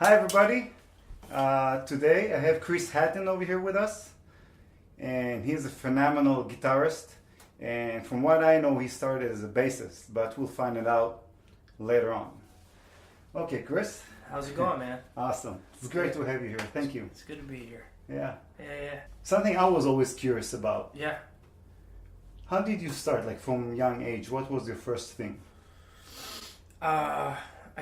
Hi everybody. Today I have Chris Hatton over here with us, and he's a phenomenal guitarist. And from what I know, he started as a bassist, but we'll find it out later on. Okay, Chris. How's it going, man? Awesome. It's great to have you here. Thank you. It's good to be here. Yeah. Yeah. Something I was always curious about. Yeah. How did you start, like from young age? What was your first thing? I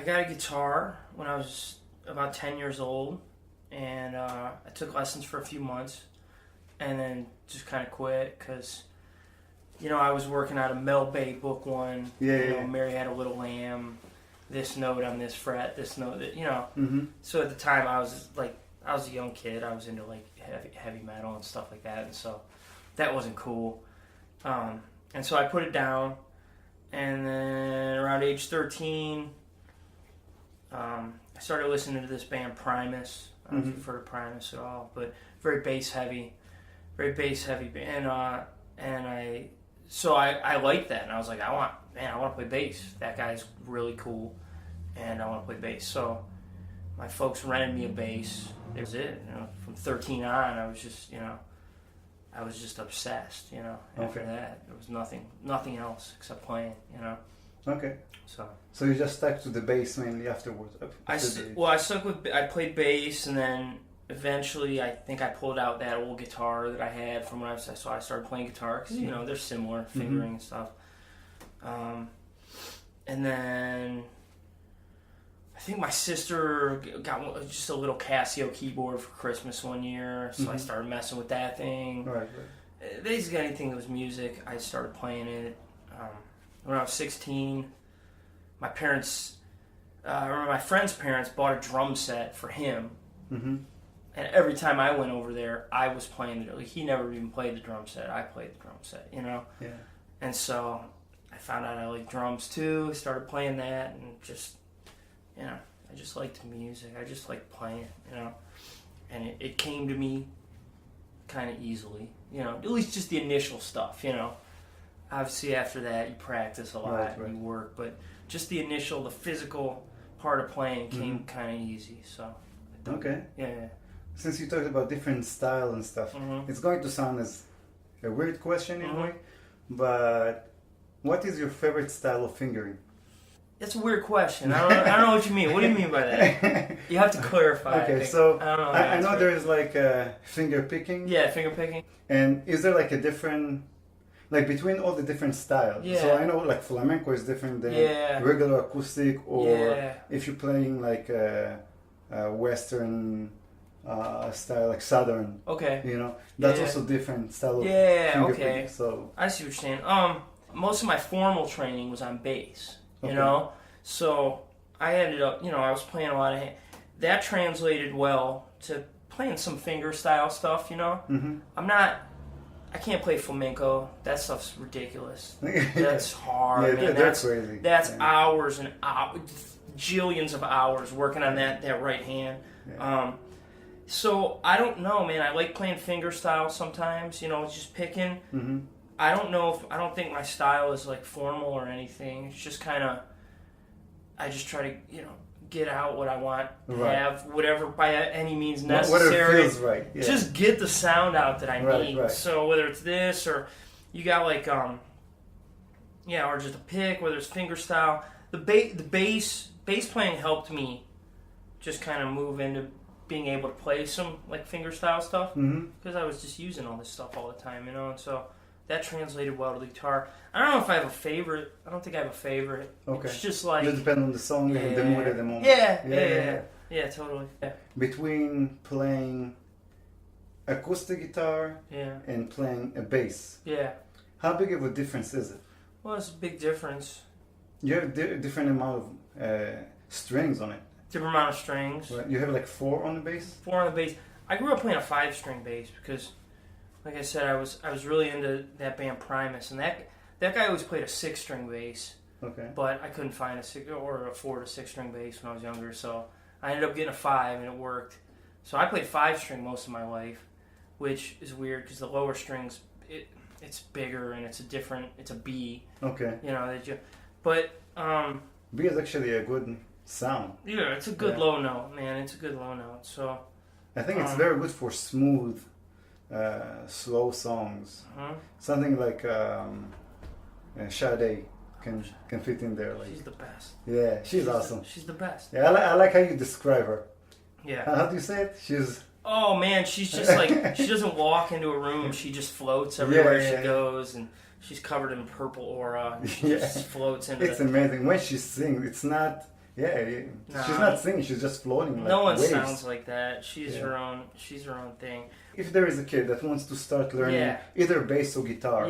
got a guitar when I was about 10 years old, and I took lessons for a few months, and then just kind of quit because, I was working out of Mel Bay Book 1. Yeah. Mary Had a Little Lamb, this note on this fret, this note, Mm-hmm. So at the time I was a young kid. I was into like heavy metal and stuff like that, and so that wasn't cool. And so I put it down, and then around age 13, I started listening to this band Primus. I don't know if you've heard of Primus at all, but very bass heavy band. And I liked that, and I was like, I want to play bass. That guy's really cool, and I want to play bass. So my folks rented me a bass. That was it. From 13 on, I was just obsessed. After that, there was nothing else except playing. Okay. So you just stuck to the bass mainly afterwards? I played bass, and then eventually I think I pulled out that old guitar that I had from when I started playing guitar, because they're similar fingering and stuff. And then I think my sister got just a little Casio keyboard for Christmas one year, so I started messing with that thing. Right. Basically anything that was music, I started playing it. When I was 16, my parents, or my friend's parents, bought a drum set for him. Mm-hmm. And every time I went over there, I was playing it. Like, he never even played the drum set. I played the drum set, Yeah. And so I found out I liked drums too. Started playing that, and just, I just liked music. I just liked playing, And it came to me kind of easily, at least just the initial stuff, Obviously, after that, you practice a lot and you work, but just the physical part of playing came kind of easy. So, okay. Yeah. Since you talked about different style and stuff, it's going to sound as a weird question in a way, but what is your favorite style of fingering? That's a weird question. I don't know what you mean. What do you mean by that? You have to clarify. Okay, so I know there's like finger picking. Yeah, finger picking. And is there like a different, like between all the different styles? Yeah. So I know like flamenco is different than regular acoustic, or if you're playing like a Western style, like Southern. Okay. That's also different style of finger picking. So I see what you're saying. Most of my formal training was on bass. So I ended up, I was playing a lot of that translated well to playing some finger style stuff. I can't play flamenco. That stuff's ridiculous. That's hard. Yeah, man. that's crazy. That's hours and hours, jillions of hours working on that right hand. Yeah. So I don't know, man. I like playing finger style sometimes. Just picking. Mm-hmm. I don't think my style is like formal or anything. It's just kind of, I just try to, get out what I want to have, whatever by any means necessary. Whatever feels right. Yeah. Just get the sound out that I need. Right. So whether it's this, or you got like, or just a pick, whether it's finger style. The bass playing helped me just kind of move into being able to play some like finger style stuff, because I was just using all this stuff all the time, and so that translated well to the guitar. I don't know if I have a favorite. I don't think I have a favorite. Okay. It's just like... It depends on the song and the mood at the moment. Yeah, totally. Yeah. Between playing acoustic guitar and playing a bass, how big of a difference is it? Well, it's a big difference. You have a different amount of strings on it. Different amount of strings. Right. You have like 4 on the bass? 4 on the bass. I grew up playing a 5-string bass because... Like I said, I was really into that band Primus, and that guy always played a 6-string bass. Okay. But I couldn't find a 4 to 6-string bass when I was younger, so I ended up getting a 5, and it worked. So I played 5-string most of my life, which is weird because the lower strings, it's bigger and it's a B. Okay. But B is actually a good sound. Yeah, it's a good low note, man. It's a good low note. So I think it's very good for smooth, slow songs. Something like Shai can fit in there. Like, she's the best. Yeah, she's awesome. She's the best. Yeah, I like how you describe her. Yeah. How do you say it? She's... Oh man, she's just like, she doesn't walk into a room. She just floats everywhere she goes, and she's covered in purple aura. And she just floats into. It's amazing when she sings. It's not. Yeah, she's not singing. She's just floating. Like no one waves. sounds like that. She's her own. She's her own thing. If there is a kid that wants to start learning either bass or guitar,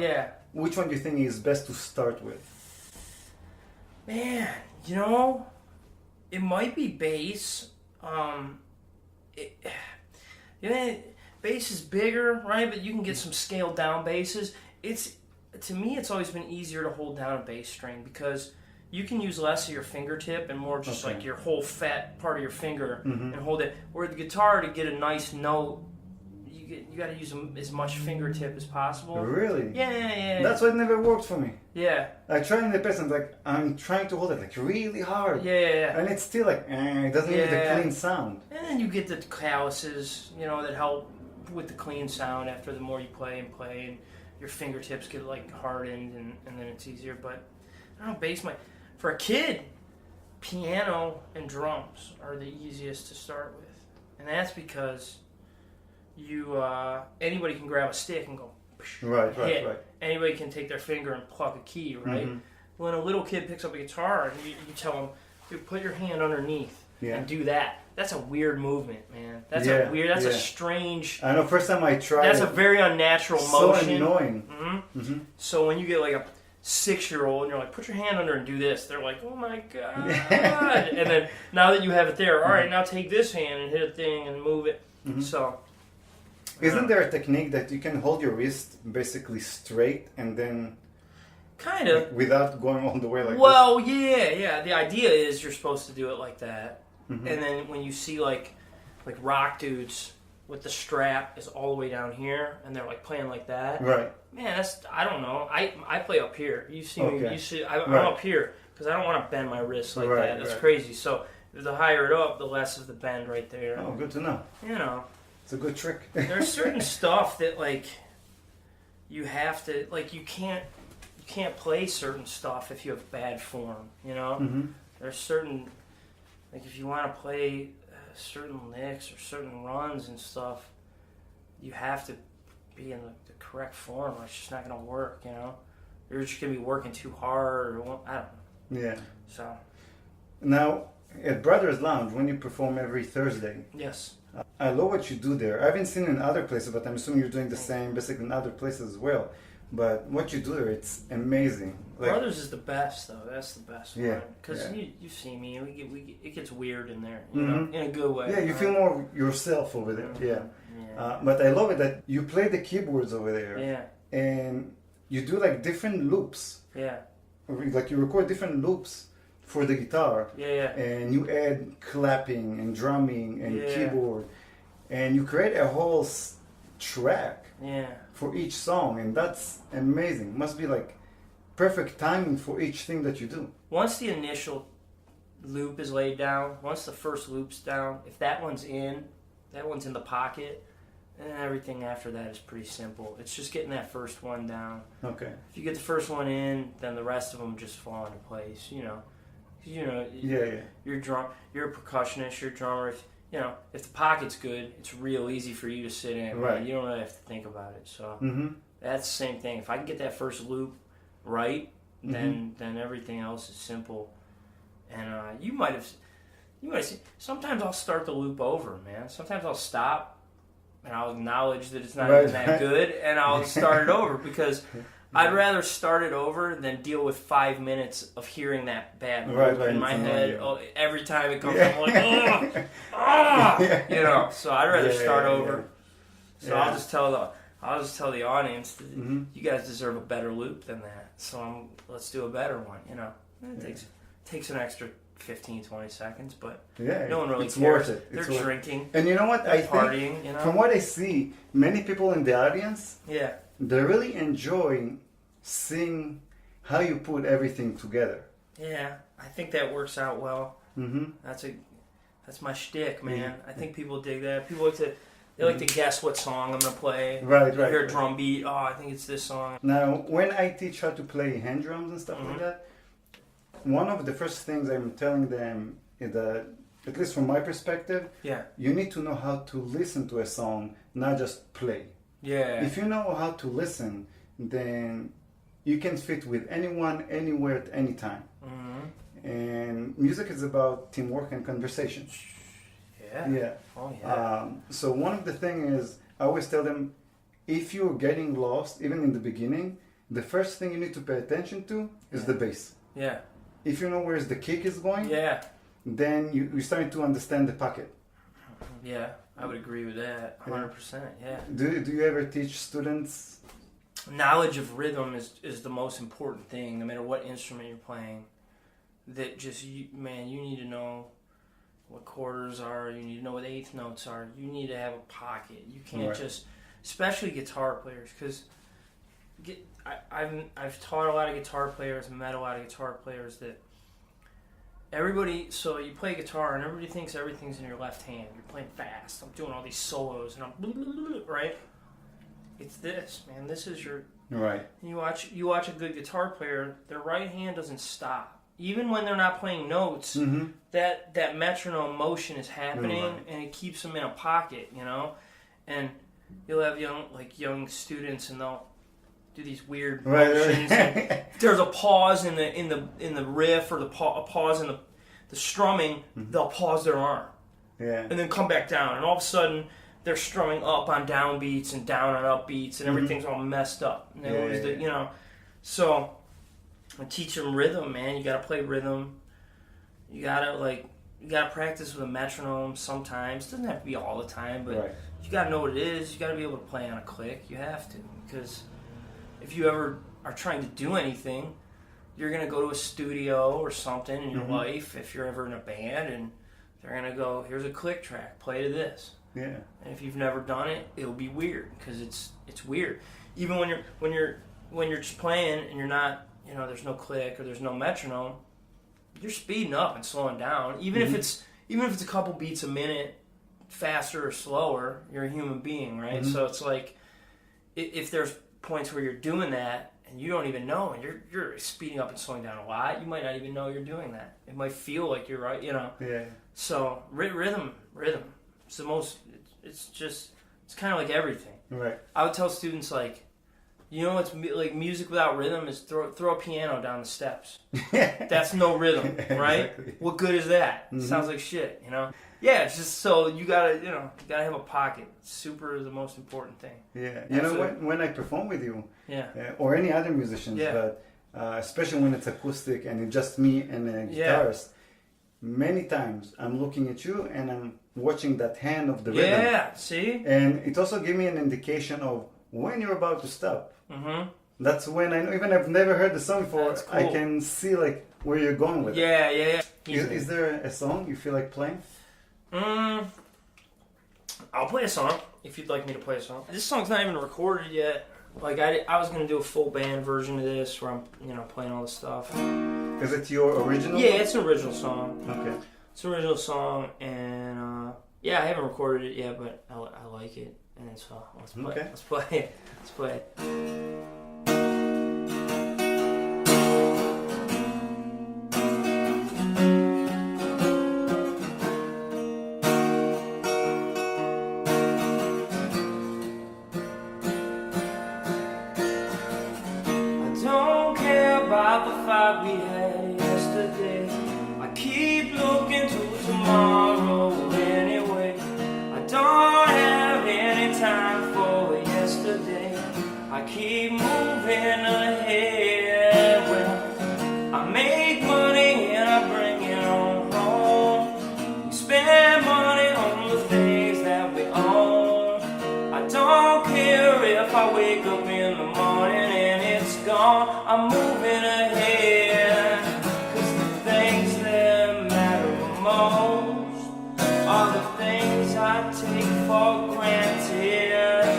which one do you think is best to start with? Man, you know, it might be bass. Bass is bigger, right? But you can get some scaled down basses. To me, it's always been easier to hold down a bass string because you can use less of your fingertip and more just like your whole fat part of your finger and hold it. Where the guitar, to get a nice note, you got to use as much fingertip as possible. Really? Yeah. That's why it never worked for me. Yeah. I try in the bass and like I'm trying to hold it like really hard. Yeah. And it's still like it doesn't give the clean sound. And then you get the calluses, that help with the clean sound after the more you play and your fingertips get like hardened and then it's easier. But I don't know, bass for a kid, piano and drums are the easiest to start with. And that's because anybody can grab a stick and go hit. Right. Anybody can take their finger and pluck a key, right? When a little kid picks up a guitar, you tell them, dude, put your hand underneath and do that. That's a weird movement, man. That's a strange... I know, first time I tried That's a very unnatural motion. So annoying. So when you get like a 6-year-old and you're like, put your hand under and do this, they're like, oh my God. And then now that you have it there, all right, now take this hand and hit a thing and move it. So... Isn't there a technique that you can hold your wrist basically straight and then... Kind of. Like, without going all the way like this? Well, yeah. The idea is you're supposed to do it like that. And then when you see like rock dudes with the strap is all the way down here and they're like playing like that. Right. Man, I don't know. I play up here. You see me, I'm up here because I don't want to bend my wrist like that. That's crazy. So the higher it up, the less of the bend right there. Oh, good to know. It's a good trick. There's certain stuff that like you have to you can't play certain stuff if you have bad form. There's certain if you want to play certain licks or certain runs and stuff, you have to be in the correct form or it's just not going to work. You're just going to be working too hard or I don't know. Yeah. So now at Brothers Lounge, when you perform every Thursday. Yes. I love what you do there. I haven't seen it in other places, but I'm assuming you're doing the same basically in other places as well. But what you do there, it's amazing. Brothers is the best, though. That's the best one. Because you see me, it gets weird in there, in a good way. Yeah, you feel more yourself over there. Yeah. But I love it that you play the keyboards over there. Yeah. And you do like different loops. Yeah. Like you record different loops for the guitar. Yeah. And you add clapping and drumming and keyboard. And you create a whole track. Yeah. For each song, and that's amazing. Must be like perfect timing for each thing that you do. Once the initial loop is laid down, once the first loop's down, if that one's in the pocket, then everything after that is pretty simple. It's just getting that first one down. Okay. If you get the first one in, then the rest of them just fall into place. You're a percussionist, you're a drummer. If the pocket's good, it's real easy for you to sit in. Right. You don't really have to think about it. So that's the same thing. If I can get that first loop right, then everything else is simple. And you might have seen. Sometimes I'll start the loop over, man. Sometimes I'll stop and I'll acknowledge that it's not even that good, and I'll start it over because I'd rather start it over than deal with 5 minutes of hearing that bad loop in my head. Every time it comes, I'm like, So I'd rather start over. So I'll just tell the audience that you guys deserve a better loop than that. So let's do a better one. It takes an extra 15, 20 seconds, but no one really cares. Worth it. They're drinking. And you know what? They're partying. From what I see, many people in the audience. Yeah. They're really enjoying seeing how you put everything together. Yeah, I think that works out well. That's my shtick, man. I think people dig that. People like to guess what song I'm gonna play. Right. Hear a drum beat. Oh, I think it's this song. Now, when I teach how to play hand drums and stuff like that, one of the first things I'm telling them is that, at least from my perspective, you need to know how to listen to a song, not just play. Yeah. If you know how to listen, then you can fit with anyone, anywhere, at any time. And music is about teamwork and conversation. Yeah. Oh, yeah. So one of the things is, I always tell them, if you're getting lost, even in the beginning, the first thing you need to pay attention to is the bass. Yeah. If you know where the kick is going, then you're starting to understand the pocket. Yeah, I would agree with that, 100%, yeah. Do you ever teach students? Knowledge of rhythm is the most important thing, no matter what instrument you're playing. That just, you need to know what quarters are, you need to know what eighth notes are, you need to have a pocket. You can't just, especially guitar players, because I've taught a lot of guitar players and met a lot of guitar players that so you play guitar and everybody thinks everything's in your left hand. You're playing fast. I'm doing all these solos and I'm right? It's this, man. This is your right. You watch a good guitar player, their right hand doesn't stop. Even when they're not playing notes, that metronome motion is happening and it keeps them in a pocket, you know? And you'll have young students and they'll do these weird motions. There's a pause in the riff or a pause in the strumming. They'll pause their arm, and then come back down, and all of a sudden they're strumming up on down beats and down on up beats, and everything's all messed up. And they lose the, you know. So I teach them rhythm, man. You gotta play rhythm. You gotta practice with a metronome sometimes. It doesn't have to be all the time, but you gotta know what it is. You gotta be able to play on a click. You have to, because if you ever are trying to do anything, you're going to go to a studio or something in your life, if you're ever in a band, and they're going to go, here's a click track, play to this. Yeah. And if you've never done it, it'll be weird, because it's weird. Even when you're just playing and you're not, you know, there's no click or there's no metronome, you're speeding up and slowing down. Even if it's a couple beats a minute faster or slower, you're a human being, right? So it's like, if there's points where you're doing that and you don't even know, and you're speeding up and slowing down a lot, you might not even know you're doing that. It might feel like you're right, you know. Yeah. So rhythm. It's the most. It's kind of like everything. Right. I would tell students, like, you know, it's like music without rhythm is throw a piano down the steps. That's no rhythm, right? Exactly. What good is that? Sounds like shit, you know. Yeah, it's just, so you gotta have a pocket. It's the most important thing. Yeah, you know, when I perform with you, or any other musicians, but especially when it's acoustic and it's just me and a guitarist, many times I'm looking at you and I'm watching that hand of the rhythm. Yeah, see? And it also gives me an indication of when you're about to stop. That's when I know, even I've never heard the song before, cool. I can see like where you're going with it. Yeah. Is there a song you feel like playing? I'll play a song if you'd like me to play a song. This song's not even recorded yet. Like I was gonna do a full band version of this where I'm, you know, playing all the stuff. Is it your original? Yeah, it's an original song. Okay. It's an original song, and I haven't recorded it yet, but I like it, and so let's play. Okay. Let's play it. We had yesterday. I keep looking to tomorrow anyway. I don't have any time for yesterday. I keep moving ahead. Well, I make money and I bring it on home. We spend money on the things that we own. I don't care if I wake up in the morning and it's gone. I'm moving ahead. I take for granted,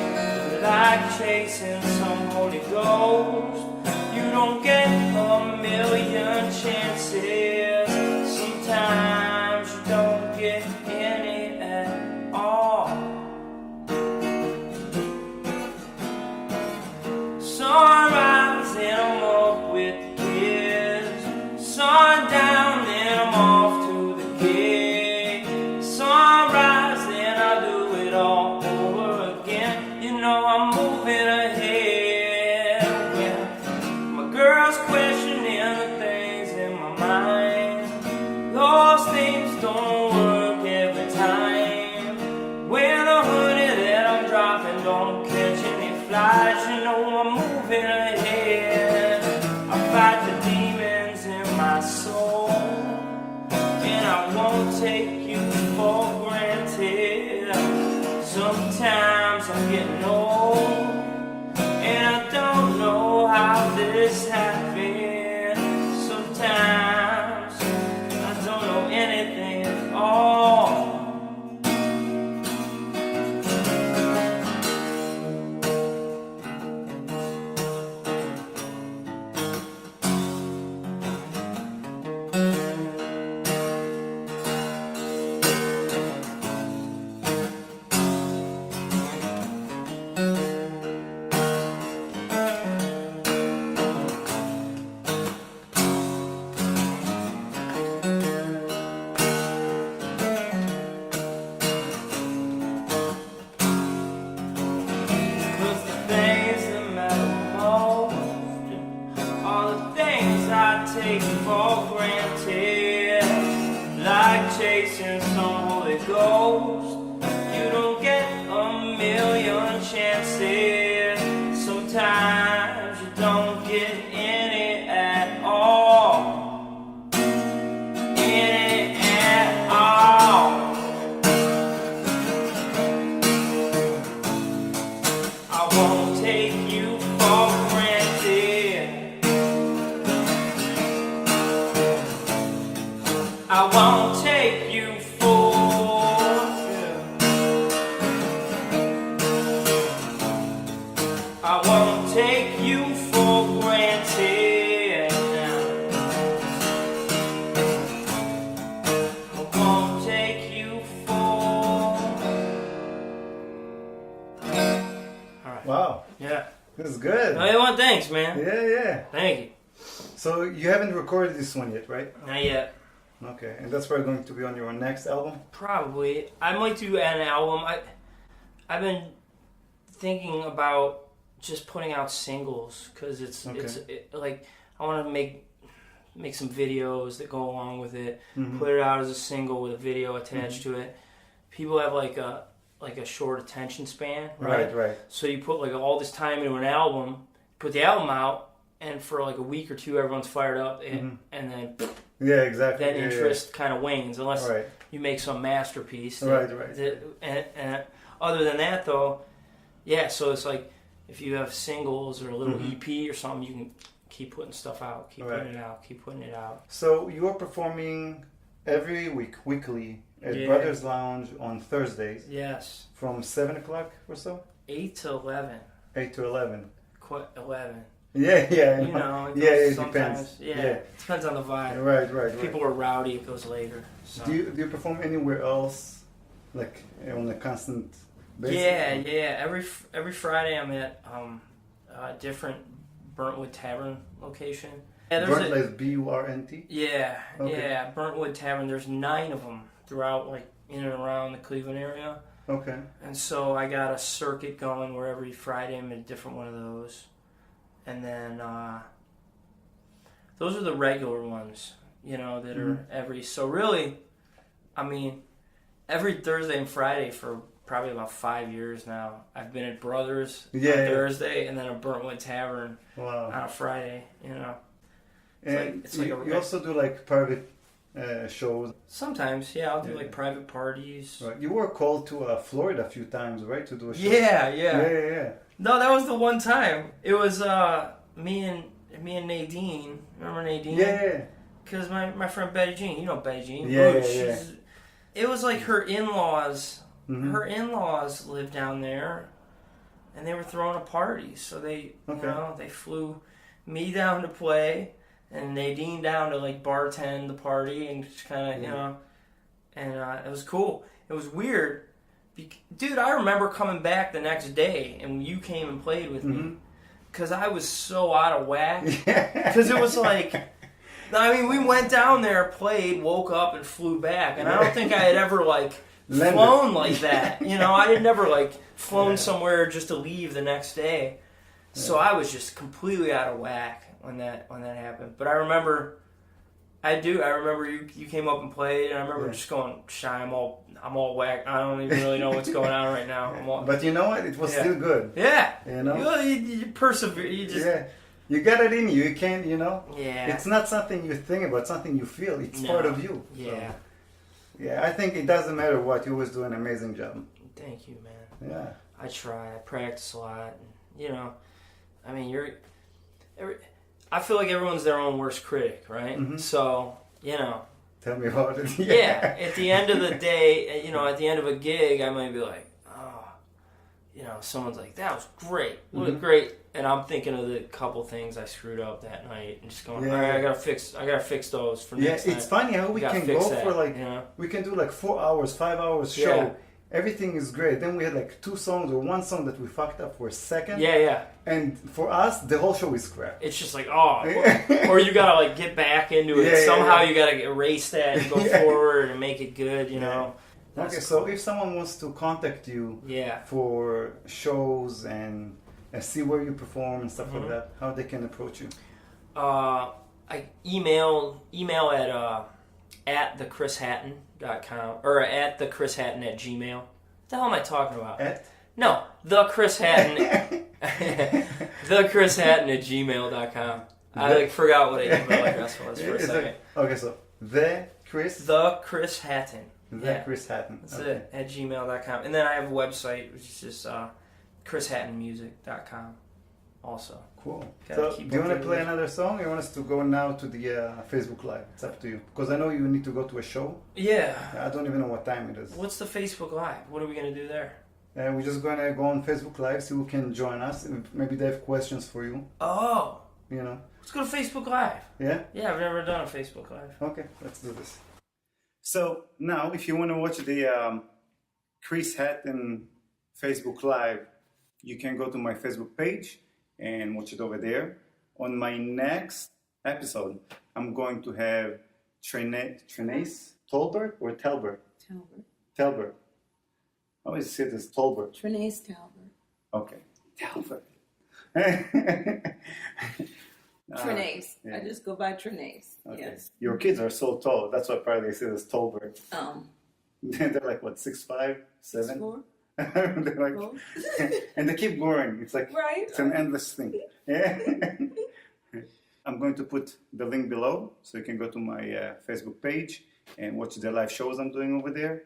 like chasing some Holy Ghost. You don't get a million chances. Sometimes this happen? Sometimes I don't know anything at all. Take for granted, like chasing some holy ghost. You don't get a million chances. Sometimes you don't get any at all. Any at all. I won't take you for granted. I won't take you for I won't take you for granted. I won't take you for. Alright. Wow. Yeah. This is good. No, you want thanks, man. Yeah. Thank you. So you haven't recorded this one yet, right? Not yet. Okay, and that's probably going to be on your next album? Probably. I might do an album. I've been thinking about just putting out singles because it's like I want to make some videos that go along with it. Mm-hmm. Put it out as a single with a video attached to it. People have like a short attention span, right? Right. So you put like all this time into an album, put the album out, and for like a week or two, everyone's fired up, and then. Yeah, exactly. Then interest kind of wanes unless you make some masterpiece. Right. And other than that, though, yeah. So it's like if you have singles or a little EP or something, you can keep putting stuff out, keep putting it out. So you are performing every week, weekly, at Brothers Lounge on Thursdays. Yes. From 7 o'clock or so. 8 to 11. 8 to 11. 11. Yeah. You know, it sometimes, depends. Yeah, it depends on the vibe. Right. People are rowdy, it goes later. So. Do you perform anywhere else, like on a constant basis? Yeah. Every Friday I'm at a different Burntwood Tavern location. Yeah, Burnt like B-U-R-N-T? Yeah, okay. Yeah, Burntwood Tavern. There's 9 of them throughout, like in and around the Cleveland area. Okay. And so I got a circuit going where every Friday I'm at a different one of those. And then those are the regular ones, you know, that are every. So really, I mean, every Thursday and Friday for probably about 5 years now, I've been at Brothers on Thursday and then at Burntwood Tavern on a Friday, you know. And you also do like private shows? Sometimes, yeah, I'll do like private parties. Right. You were called to Florida a few times, right, to do a show? Yeah. No, that was the one time. It was me and Nadine. Remember Nadine? Yeah. Because my friend Betty Jean, you know Betty Jean. Yeah. It was like her in-laws. Her in-laws lived down there, and they were throwing a party. So they, you know, they flew me down to play, and Nadine down to like bartend the party, and just kind of, you know, and it was cool. It was weird. Dude, I remember coming back the next day and you came and played with me because I was so out of whack. Because it was like, I mean, we went down there, played, woke up, and flew back. And I don't think I had ever like flown like that. You know, I had never like flown somewhere just to leave the next day. So I was just completely out of whack when that happened. But I remember. I remember you came up and played, and I remember just going, Shai, I'm all whack. I don't even really know what's going on right now. But you know what? It was still good. Yeah. You know? You persevere. You just... Yeah. You got it in you. You can't, you know? Yeah. It's not something you think about, something you feel. It's part of you. Yeah. So, yeah, I think it doesn't matter what. You always do an amazing job. Thank you, man. Yeah. I try. I practice a lot. And, you know, I mean, I feel like everyone's their own worst critic, right? Mm-hmm. So, you know. Tell me about it. Yeah, at the end of the day, you know, at the end of a gig, I might be like, oh, you know, someone's like, that was great, Mm-hmm. great, and I'm thinking of the couple things I screwed up that night, and just going, all right, I gotta fix those for next Yeah, it's night. funny how we can go that, for like, you know? we can do like 4 hours, 5 hours show. Yeah. Everything is great. Then we had like 2 songs or 1 song that we fucked up for a second. Yeah. And for us, the whole show is crap. It's just like, oh, or you gotta like get back into it. Yeah, Somehow yeah. you gotta erase that and go forward and make it good, you know? That's Okay, so if someone wants to contact you Yeah. for shows and see where you perform and stuff like that, how they can approach you? I email at thechrishatton.com or at thechrishatton@gmail. What the hell am I talking about? No, the Chris Hatton. The Chris Hatton @gmail.com. I like forgot what an email address was for a second. Okay, so the Chris Hatton. Chris Hatton. That's it, at gmail.com. And then I have a website, which is just chrishattonmusic.com also. Cool. Gotta So, keep do you want to updated play with- another song or you want us to go now to the Facebook Live? It's up to you. Because I know you need to go to a show. Yeah. I don't even know what time it is. What's the Facebook Live? What are we going to do there? We're just going to go on Facebook Live, see who can join us. And maybe they have questions for you, Oh. you know. Let's go to Facebook Live. Yeah? Yeah, I've never done a Facebook Live. Okay, let's do this. So now, if you want to watch the Chris Hatton Facebook Live, you can go to my Facebook page and watch it over there. On my next episode, I'm going to have Trenace Tolbert or Telbert? Telbert. I always say this Tolbert. Trenace Talbert. Okay, Telbert. Trenace. yeah. I just go by Trenace. Okay. Yes. Your kids are so tall. That's why probably they say this Tolbert. They're like what, 6'5", 7? 4. They're like, and they keep growing. It's like Right. it's an endless thing. Yeah. I'm going to put the link below so you can go to my Facebook page and watch the live shows I'm doing over there.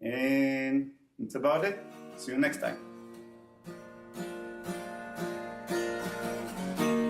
And that's about it. See you next time.